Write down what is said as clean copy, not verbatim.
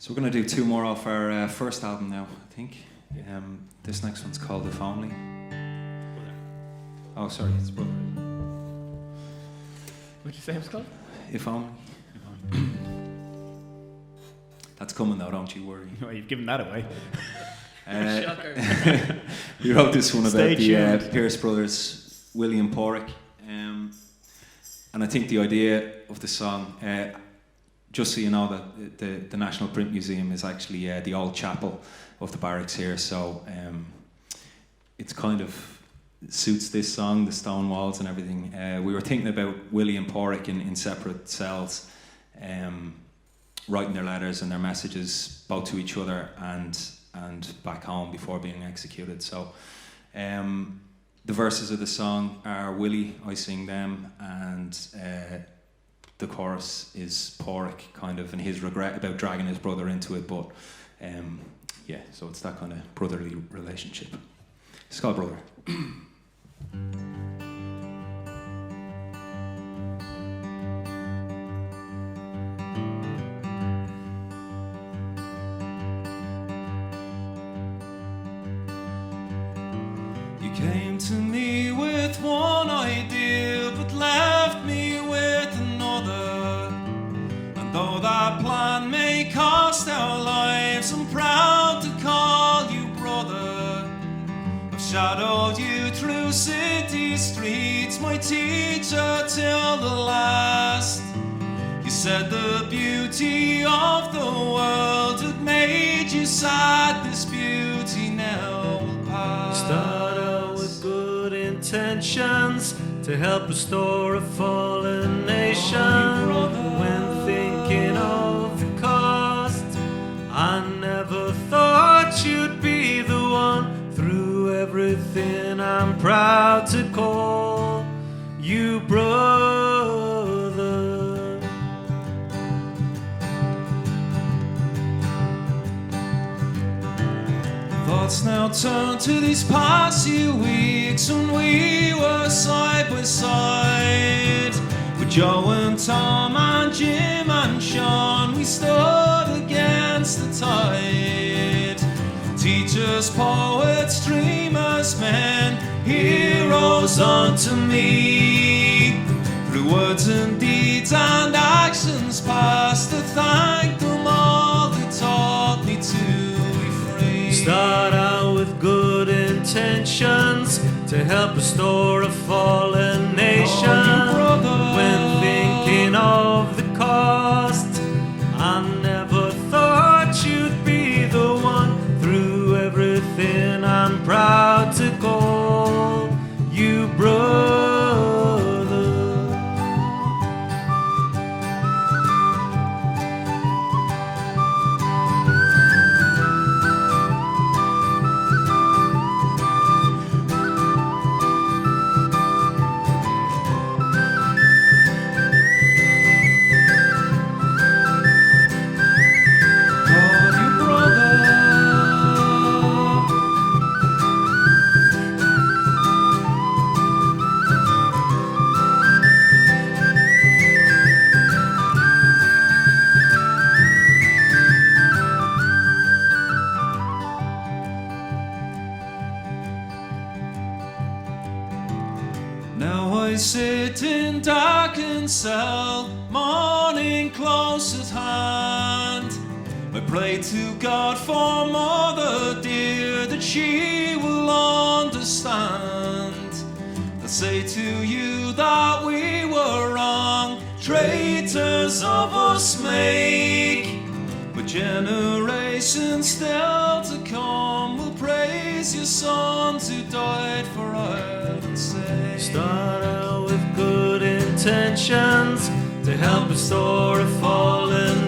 So we're going to do two more off our first album now, I think. This next one's called If Only. Oh, sorry, it's Brother. What'd you say it was called? If Only. That's coming though, don't you worry. Well, you've given that away. Shocker. We wrote this one about Stay the tuned. Pierce brothers, William Porrick. And I think the idea of the song, just so you know that the National Print Museum is actually the old chapel of the barracks here, so it's kind of suits this song, the stone walls and everything. We were thinking about William Porrick in separate cells, writing their letters and their messages both to each other and back home before being executed. So the verses of the song are Willie, I sing them, and the chorus is Porrick kind of and his regret about dragging his brother into it, but yeah, so it's that kind of brotherly relationship. It's called Brother. You came to me with one idea, but left me with another. And though that plan may cost our lives, I'm proud to call you brother. I've shadowed you through city streets, my teacher till the last. You said the beauty of the world had made you sad, this beauty now will pass. Start out with good intentions to help restore a fallen nation. When thinking of the cost, I never thought you'd be the one. Through everything I'm proud to call you brother. Thoughts now turn to these past few weeks when we were side by side with Joe and Tom and Jim and Sean. We stood against the tide. Teachers, poets, dreamers, men, heroes unto me. Through words and deeds and actions past, to thank them all who taught me to be free. Start out with good intentions to help restore a fallen nation. When thinking of the cost, I never thought you'd be the one. Through everything I'm proud to call you brother. Now I sit in darkened cell, morning close at hand. I pray to God for Mother dear, that she will understand. I say to you that we were wrong, traitors of us make, but generations still to come will praise your sons who died for Ireland's sake. Start out with good intentions to help restore a fallen